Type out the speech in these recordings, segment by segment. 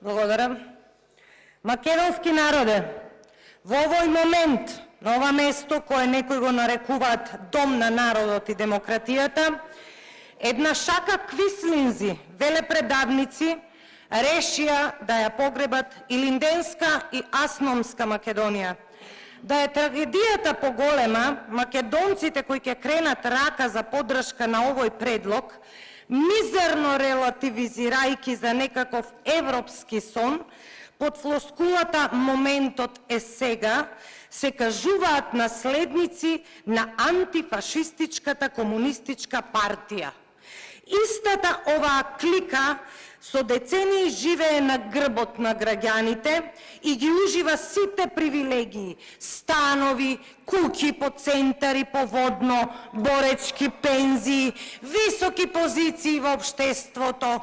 Благодарам. Македонски народе, во овој момент, на ова место кое некои го нарекуваат Дом на народот и демократијата, една шака квислинзи, велепредавници, решија да ја погребат и Линденска и Асномска Македонија. Да е трагедијата поголема, македонците кои ќе кренат рака за поддршка на овој предлог, мизерно релативизирајќи за некаков европски сон, под флоскулата "моментот е сега", се кажуваат наследници на антифашистичката комунистичка партија. Истата оваа клика со децении живее на грбот на граѓаните и ги ужива сите привилегии, станови, куќи по центари, по водно, боречки пензии, високи позиции во општеството,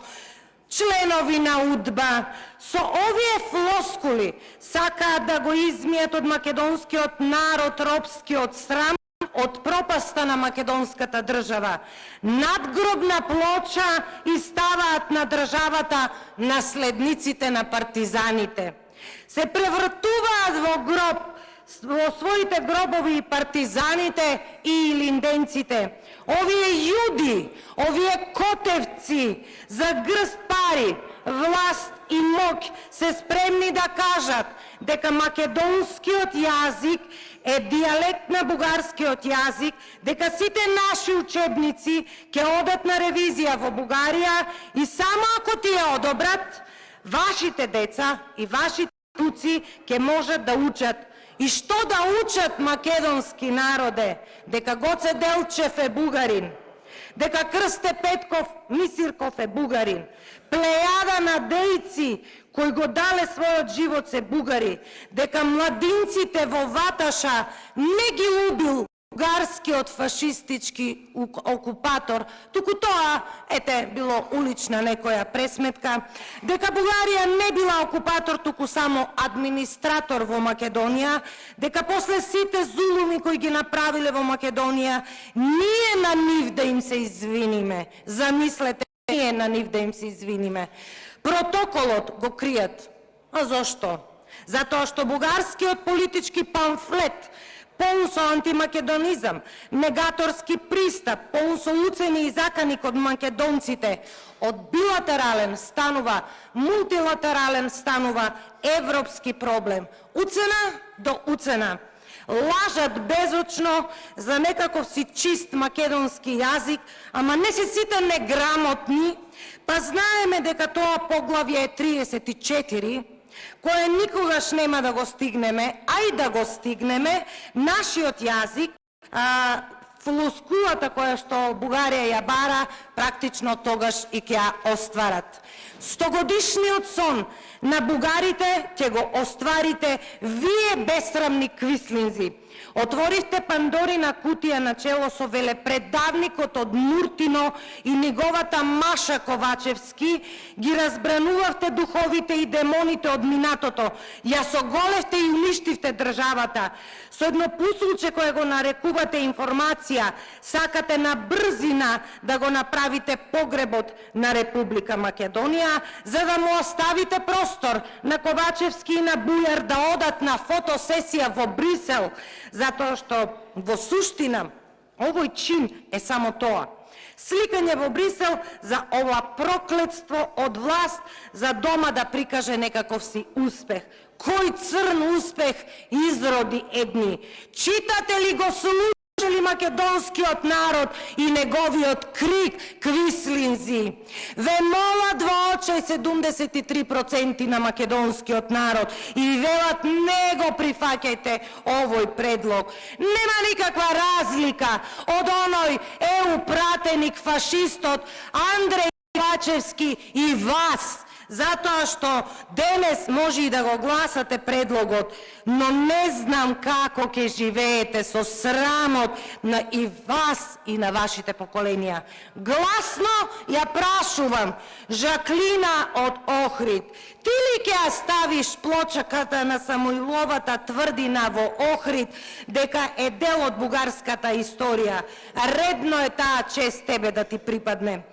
членови на УДБА. Со овие флоскули сакаат да го измијат од македонскиот народ робскиот срам, од пропаста на македонската држава. Надгробна плоча и ставаат на државата наследниците на партизаните. Се превртуваат во гроб, во своите гробови и партизаните и линденците. Овие јуди, овие котевци за грст пари, власт и моќ се спремни да кажат дека македонскиот јазик е дијалект на бугарскиот јазик, дека сите наши учебници ќе одат на ревизија во Бугарија и само ако тие одобрат, вашите деца и вашите туци ќе можат да учат. И што да учат, македонски народе? Дека Гоце Делчев е бугарин, дека Крсте Петков Мисирков е бугарин, плејада на дејци кои го дале својот живот се бугари, дека младинците во Ваташа не ги убил бугарскиот фашистички окупатор, туку тоа, било улична некоја пресметка, дека Бугарија не била окупатор, туку само администратор во Македонија, дека после сите зулуми кои ги направиле во Македонија, ние на нив да им се извиниме. Замислете, ние на нив да им се извиниме. Протоколот го кријат. А зошто? Затоа што бугарскиот политички памфлет, полн со антимакедонизам, негаторски пристап, полн со уцени и закани код македонците, од билатерален станува, мултилатерален станува европски проблем. Уцена до уцена. Лажат безочно за некаков си чист македонски јазик, ама не се сите неграмотни, па знаеме дека тоа поглавје е 34, кое никогаш нема да го стигнеме, а и да го стигнеме, нашиот јазик, флоскулата која што Бугарија ја бара, практично тогаш и ќе ја остварат. 100-годишниот сон на бугарите ќе го остварите вие, бесрамни квислинзи. Отворивте Пандорина кутија на чело со велепредавникот од Муртино и неговата Маша Ковачевски, ги разбранувавте духовите и демоните од минатото, ја соголевте и уништивте државата. Со едно пусулче кое го нарекувате информација, сакате на брзина да го направите погребот на Република Македонија, за да му оставите простор на Ковачевски и на Бујар да одат на фотосесија во Брисел, затоа што во суштина овој чин е само тоа. Сликање во Брисел за ова проклетство од власт за дома да прикаже некаков си успех. Кој црн успех изроди едни? Читате ли го, слушате ли македонскиот народ и неговиот крик, квислинзи? Ве молат во очај 73% на македонскиот народ и велат не го прифаќајте овој предлог. Нема никаква разлика од оној ЕУ пратеник фашистот Андреј Ковачевски и вас, затоа што денес може и да го гласате предлогот, но не знам како ќе живеете со срамот на и вас и на вашите поколенија. Гласно ја прашувам, Жаклина од Охрид, ти ли ќе ја ставиш плочката на Самоиловата тврдина во Охрид дека е дел од бугарската историја? Редно е таа чест тебе да ти припадне.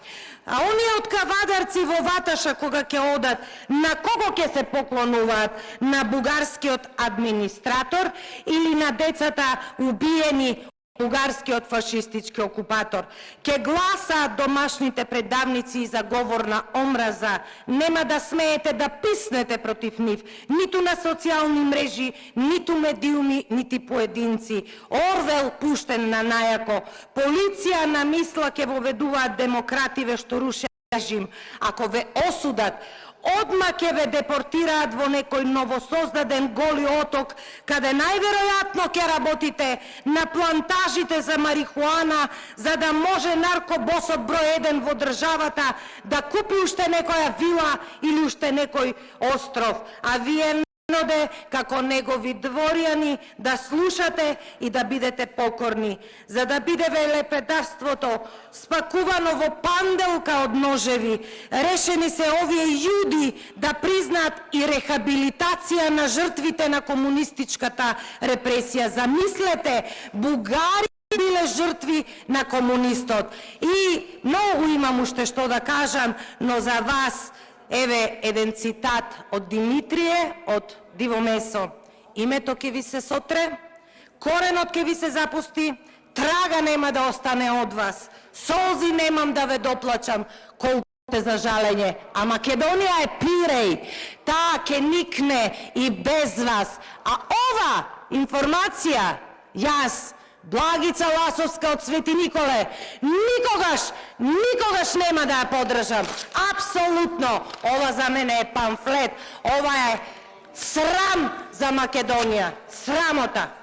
А оние од кавадарци во Ваташа кога ќе одат, на кого ќе се поклонуваат? На бугарскиот администратор или на децата убиени бугарскиот фашистички окупатор? Ке гласаат домашните предавници за говор на омраза. Нема да смеете да писнете против нив, ниту на социјални мрежи, ниту медиуми, нити поединци. Орвел пуштен на најако. Полиција на мисла ке воведуваат демокративе што руше режим. Ако ве осудат, одма ќе ве депортираат во некој новосоздаден голи оток, каде најверојатно ќе работите на плантажите за марихуана, за да може наркобосот број 1 во државата да купи уште некоја вила или уште некој остров. А вие народе, како негови дворјани, да слушате и да бидете покорни, за да биде велепедавството спакувано во панделка од ножеви. Решени се овие јуди да признаат и рехабилитација на жртвите на комунистичката репресија. Замислете, бугари биле жртви на комунистот. И многу имам уште што да кажам, но за вас еве еден цитат од Димитрие, од Диво Месо. Името ќе ви се сотре, коренот ќе ви се запусти, трага нема да остане од вас. Солзи немам да ве доплачам, колку за жалење. А Македонија е Пиреј, таа ќе никне и без вас. А ова информација, јас, Благица Ласовска од Свети Николе, никогаш нема да ја подржам. Апсолутно. Ова за мене е памфлет. Ова е срам за Македонија. Срамота.